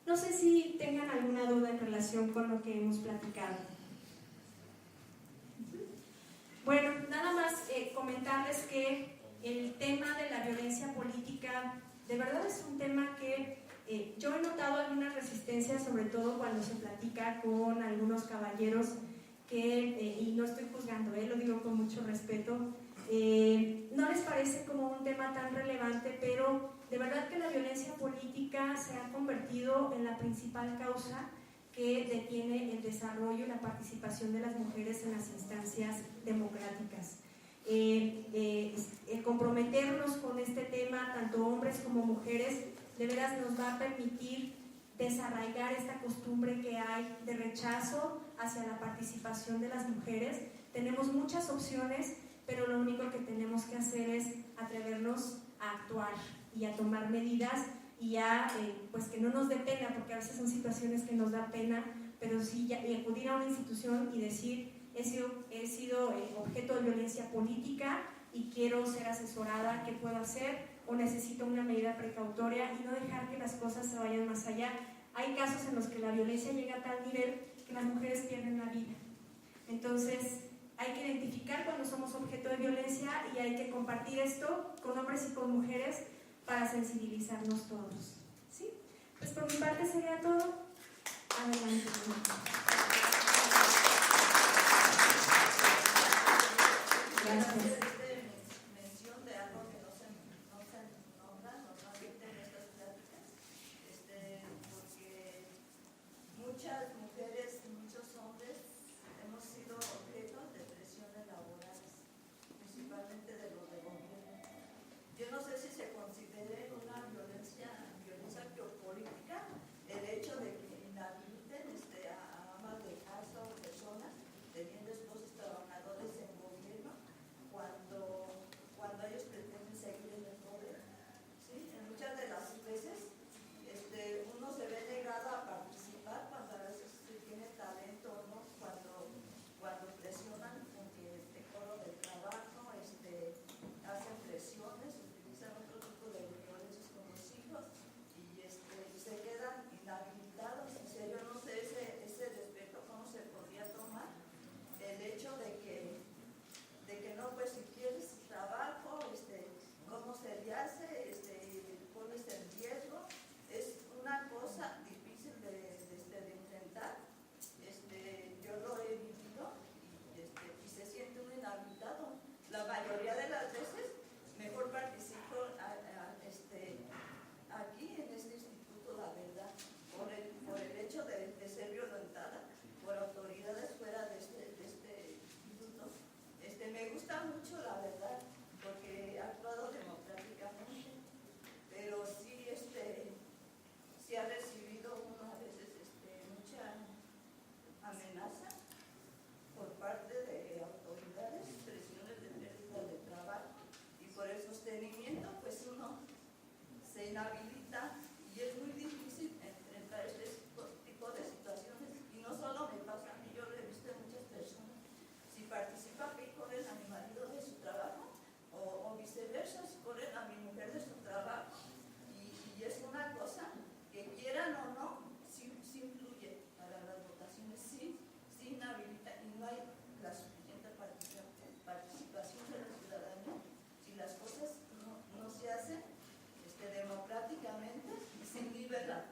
No sé si tengan alguna duda en relación con lo que hemos platicado. Bueno, nada más comentarles que el tema de la violencia política de verdad es un tema que yo he notado algunas resistencias, sobre todo cuando se platica con algunos caballeros que, y no estoy juzgando, lo digo con mucho respeto, no les parece como un tema tan relevante, pero de verdad que la violencia política se ha convertido en la principal causa que detiene el desarrollo y la participación de las mujeres en las instancias democráticas. El comprometernos con este tema, tanto hombres como mujeres, de veras nos va a permitir desarraigar esta costumbre que hay de rechazo hacia la participación de las mujeres. Tenemos muchas opciones, pero lo único que tenemos que hacer es atrevernos a actuar y a tomar medidas y a pues que no nos dé pena, porque a veces son situaciones que nos da pena, pero sí acudir a una institución y decir: he sido objeto de violencia política y quiero ser asesorada, ¿qué puedo hacer? O necesito una medida precautoria, y no dejar que las cosas se vayan más allá. Hay casos en los que la violencia llega a tal nivel que las mujeres pierden la vida. Entonces hay que identificar cuando somos objeto de violencia y hay que compartir esto con hombres y con mujeres para sensibilizarnos todos. ¿Sí? Pues por mi parte sería todo. Adelante. Gracias. Mención de algo que no se nombra normalmente en estas pláticas, porque muchas mujeres y muchos hombres hemos sido objeto de presiones laborales, principalmente de los de gobierno. Yo no sé si se considere una violencia política el hecho de que inhabiliten a amas de casa o personas teniendo esposos trabajadores en gobierno cuando ellos pretenden seguir en el poder. ¿Sí? En muchas de las veces uno se ve negado a participar cuando a veces se tiene talento o no, cuando presionan con que el decoro del trabajo, hacen presiones, utilizan otro tipo de violencias con los hijos y se quedan inhabilitados. En serio, no sé ese respeto cómo se podría tomar el hecho de que no, pues si quieres trabajo, cómo se le hace, pones en riesgo. Es una cosa difícil de enfrentar. Yo lo he vivido y se siente un inhabilitado. La mayoría de las veces mejor participo aquí en este instituto, la verdad, por el hecho de ser violentada por autoridades fuera de este instituto. Me gusta mucho, la verdad, porque he actuado democráticamente, pero sí, sí ha recibido uno a veces mucha amenaza por parte de autoridades, presiones de pérdida de trabajo, y por el sostenimiento pues uno se inhabilita y es muy difícil enfrentar este tipo de situaciones. Y no solo me pasa a mí, yo lo he visto en muchas personas. Si participa, que corren a mi marido de su trabajo, o viceversa, si corren a mi mujer de su trabajo, y es una cosa que quieran o no, sí influye para las votaciones, sí inhabilita, y no hay la suficiente participación de la ciudadanía. Si las cosas no se hacen democráticamente, se inhibe la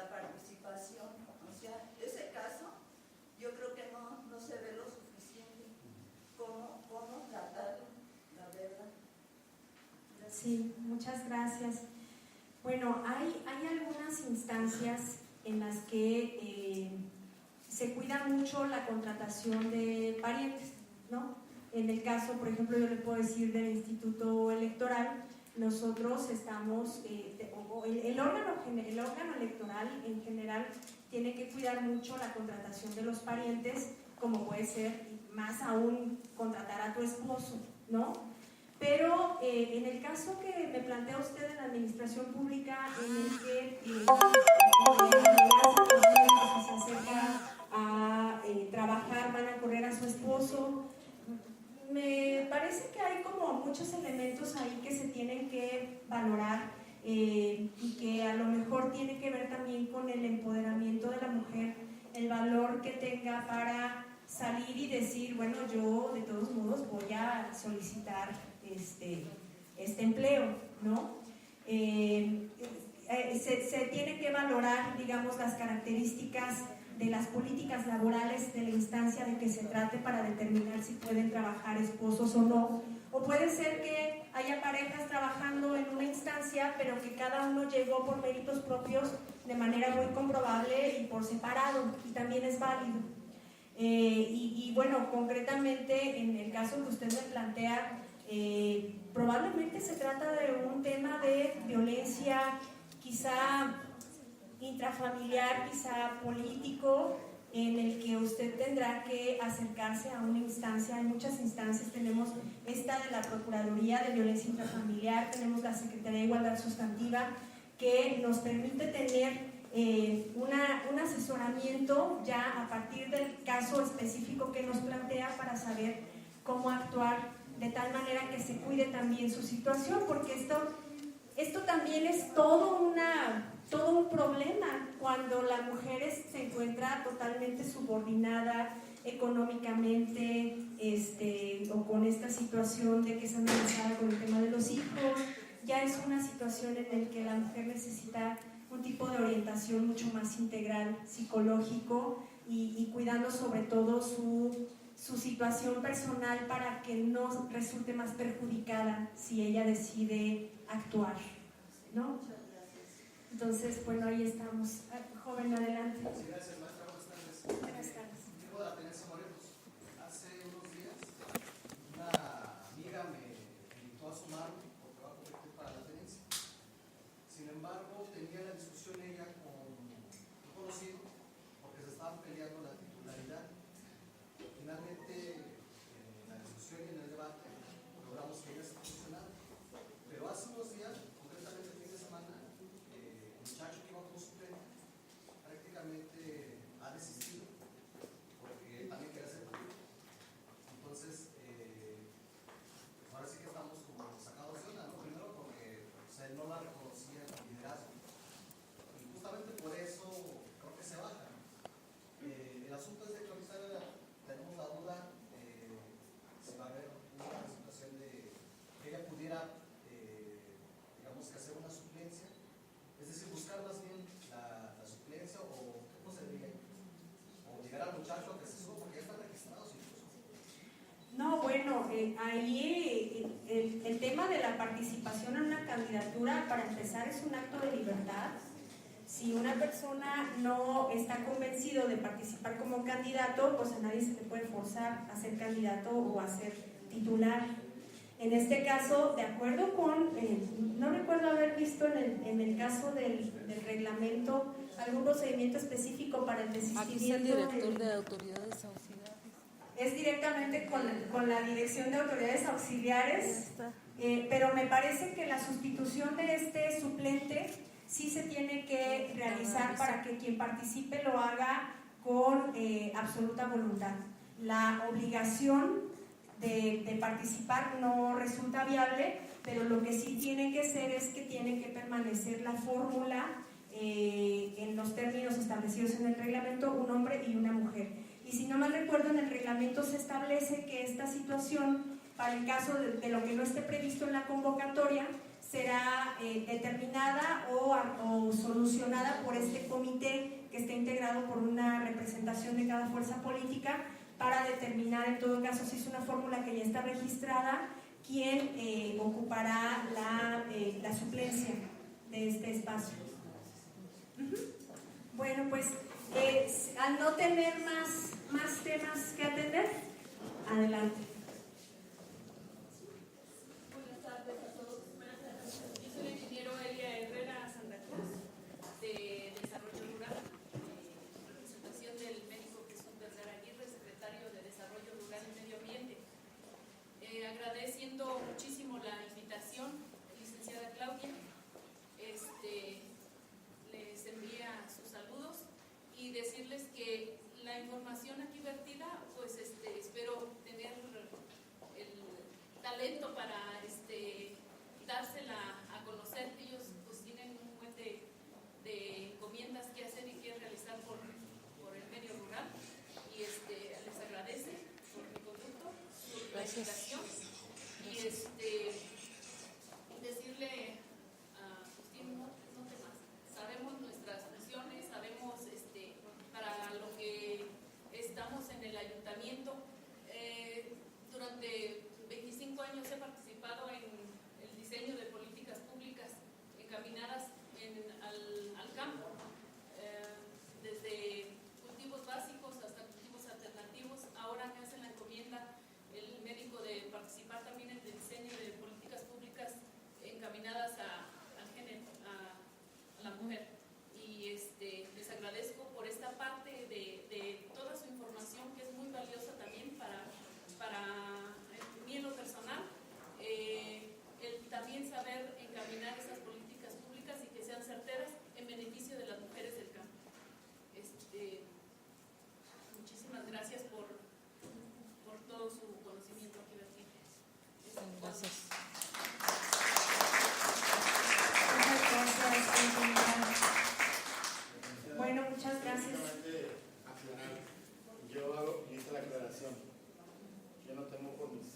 participación. O sea, ese caso yo creo que no se ve lo suficiente cómo tratarlo, la verdad. Sí, muchas gracias. Bueno, hay algunas instancias en las que se cuida mucho la contratación de parientes, ¿no? En el caso, por ejemplo, yo le puedo decir del Instituto Electoral, nosotros estamos, el órgano electoral en general tiene que cuidar mucho la contratación de los parientes, como puede ser, más aún, contratar a tu esposo, ¿no? Pero en el caso que me plantea usted en la administración pública, en el que se acerca a trabajar, van a correr a su esposo, muchos elementos ahí que se tienen que valorar y que a lo mejor tiene que ver también con el empoderamiento de la mujer, el valor que tenga para salir y decir, bueno, yo de todos modos voy a solicitar este empleo, ¿no? Se tiene que valorar, digamos, las características de las políticas laborales de la instancia de que se trate para determinar si pueden trabajar esposos o no. O puede ser que haya parejas trabajando en una instancia, pero que cada uno llegó por méritos propios de manera muy comprobable y por separado, y también es válido. Y bueno, concretamente en el caso que usted me plantea, probablemente se trata de un tema de violencia, quizá intrafamiliar, quizá político, en el que usted tendrá que acercarse a una instancia. Hay muchas instancias, tenemos esta de la Procuraduría de Violencia Intrafamiliar, tenemos la Secretaría de Igualdad Sustantiva, que nos permite tener un asesoramiento ya a partir del caso específico que nos plantea para saber cómo actuar de tal manera que se cuide también su situación, porque esto también es todo un problema cuando la mujer se encuentra totalmente subordinada económicamente, o con esta situación de que es amenazada con el tema de los hijos. Ya es una situación en la que la mujer necesita un tipo de orientación mucho más integral, psicológico, y cuidando sobre todo su situación personal para que no resulte más perjudicada si ella decide actuar, ¿no? Entonces, bueno, ahí estamos. Joven, adelante. Sí, gracias, maestra. Buenas tardes. Buenas tardes. Diego de Atenense Morelos. Hace unos días una amiga me invitó a sumarme porque va a competir para la tenencia. Sin embargo, tenía la discusión ella con un conocido porque se estaban peleando la titularidad. Finalmente, en la discusión y en el debate, logramos que ella se posicionara. Pero hace unos días, concretamente el fin de semana, el muchacho que iba con suplente prácticamente ha desistido porque él también quería ser político. Entonces, ahora sí que estamos como sacados de onda, ¿no? Primero porque él no la reconocía como liderazgo y justamente por eso creo que se baja. El asunto es de que ahorita tenemos la duda si va a haber una situación de que ella pudiera digamos que hacer una suplencia, es decir, buscar más bien la suplencia, o qué procedería, o llegar al muchacho que se suba porque ya están registrados incluso. No, bueno, ahí el tema de la participación en una candidatura, para empezar, es un acto de libertad. Si una persona no está convencido de participar como candidato, pues a nadie se le puede forzar a ser candidato o a ser titular. En este caso, de acuerdo con, no recuerdo haber visto en el caso del reglamento algún procedimiento específico para el desistimiento. Aquí está el director de autoridades auxiliares. Es directamente con la dirección de autoridades auxiliares, pero me parece que la sustitución de este suplente sí se tiene que realizar para que quien participe lo haga con absoluta voluntad. La obligación de participar no resulta viable, pero lo que sí tiene que ser es que tiene que permanecer la fórmula en los términos establecidos en el reglamento, un hombre y una mujer. Y si no mal recuerdo, en el reglamento se establece que esta situación, para el caso de lo que no esté previsto en la convocatoria, será determinada o solucionada por este comité que está integrado por una representación de cada fuerza política, para determinar, en todo caso, si es una fórmula que ya está registrada, quién ocupará la suplencia de este espacio. Bueno, pues al no tener más temas que atender, adelante. Buenas tardes a todos. Yo soy la ingeniero Elia Herrera Santa Cruz, de Desarrollo Rural, representación del médico Jesús Vergara Aguirre, secretario de Desarrollo Rural y Medio Ambiente. Agradeciendo muchísimo la invitación, licenciada Claudia, les envía sus saludos y decirles que la información aquí vertida, pues espero tener Gracias. Muchas gracias, ingeniera. Bueno, muchas gracias. Simplemente aclarar, yo hice la aclaración. Yo no temo por mis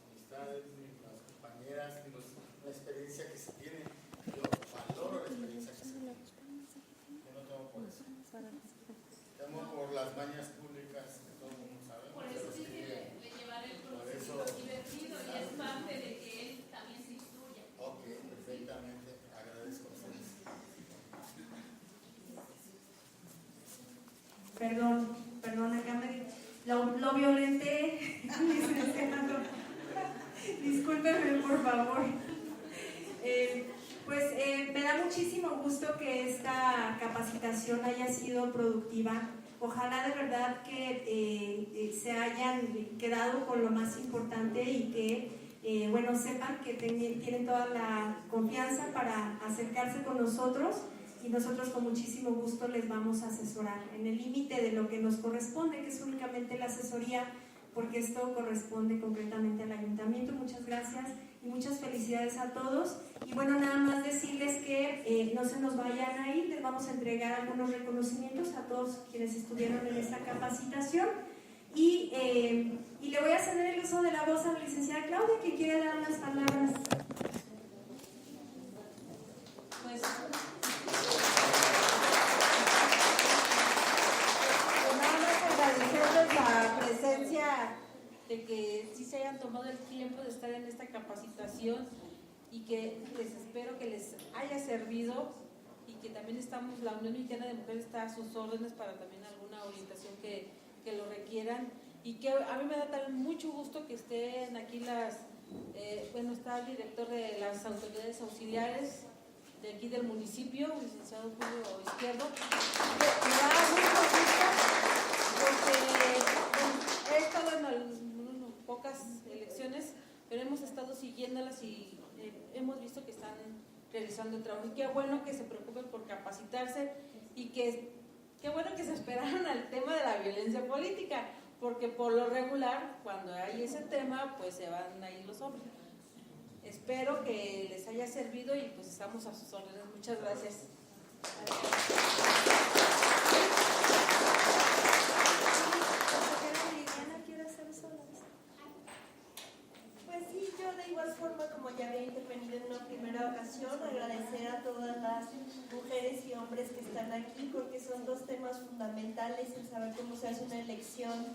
amistades, ni las compañeras, ni la experiencia que se tiene. Yo valoro la experiencia que se tiene. Yo no temo por eso. Temo por las mañas públicas que todo el mundo sabe. Por eso pero sí sí que le llevaré el por conocimiento eso- divertido y es parte de que él también se instruya. Ok, perfectamente. Agradezco a ustedes. Perdón, acá lo violenté. Discúlpenme, por favor. Me da muchísimo gusto que esta capacitación haya sido productiva. Ojalá de verdad que se hayan quedado con lo más importante y que, sepan que tienen toda la confianza para acercarse con nosotros y nosotros con muchísimo gusto les vamos a asesorar en el límite de lo que nos corresponde, que es únicamente la asesoría, porque esto corresponde concretamente al ayuntamiento. Muchas gracias y muchas felicidades a todos. Y bueno, nada más decirles que no se nos vayan a ir, les vamos a entregar algunos reconocimientos a todos quienes estuvieron en esta capacitación. Y le voy a ceder el uso de la voz a la licenciada Claudia, que quiere dar unas palabras. Pues nada más agradecerles la presencia, de que sí se hayan tomado el tiempo de estar en esta capacitación y que les espero que les haya servido, y que también la Unión Mexicana de Mujeres está a sus órdenes para también alguna orientación que lo requieran, y que a mí me da también mucho gusto que estén aquí está el director de las autoridades auxiliares de aquí del municipio, el licenciado Julio Izquierdo. Me da mucho gusto porque he estado en pocas elecciones, pero hemos estado siguiéndolas y hemos visto que están realizando el trabajo. Y qué bueno que se preocupen por capacitarse, y qué bueno que se esperaron al tema de la violencia política, porque por lo regular, cuando hay ese tema, pues se van ahí los hombres. Espero que les haya servido y pues estamos a sus órdenes. Muchas gracias. Pues sí, yo de igual forma, como ya había intervenido en una primera ocasión, agradecer a todas las mujeres y hombres que están aquí, porque son dos temas fundamentales: el saber cómo se hace una elección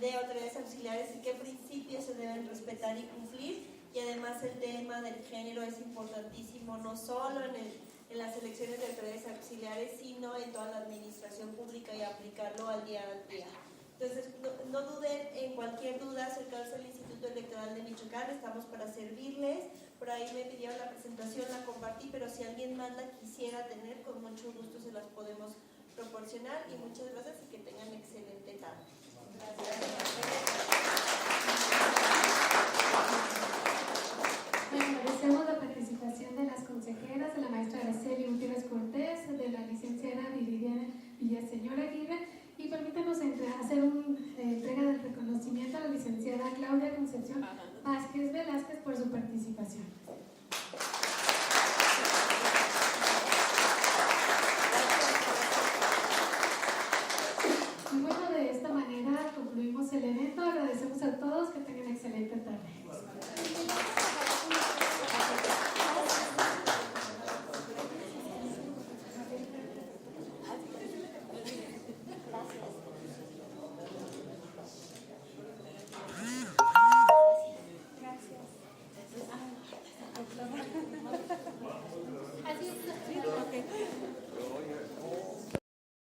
de autoridades auxiliares y qué principios se deben respetar y cumplir. Y además el tema del género es importantísimo, no solo en las elecciones de autoridades auxiliares, sino en toda la administración pública, y aplicarlo al día a día. Entonces, no duden en cualquier duda, acercarse al Instituto Electoral de Michoacán, estamos para servirles. Por ahí me pidieron la presentación, la compartí, pero si alguien más la quisiera tener, con mucho gusto se las podemos proporcionar. Y muchas gracias y que tengan excelente tarde. Bueno, agradecemos la participación de las consejeras, de la maestra Araceli Gutiérrez Cortés, de la licenciada Viridiana Villaseñor Aguirre, y permítanos hacer una entrega del reconocimiento a la licenciada Claudia Concepción Vázquez Velázquez por su participación.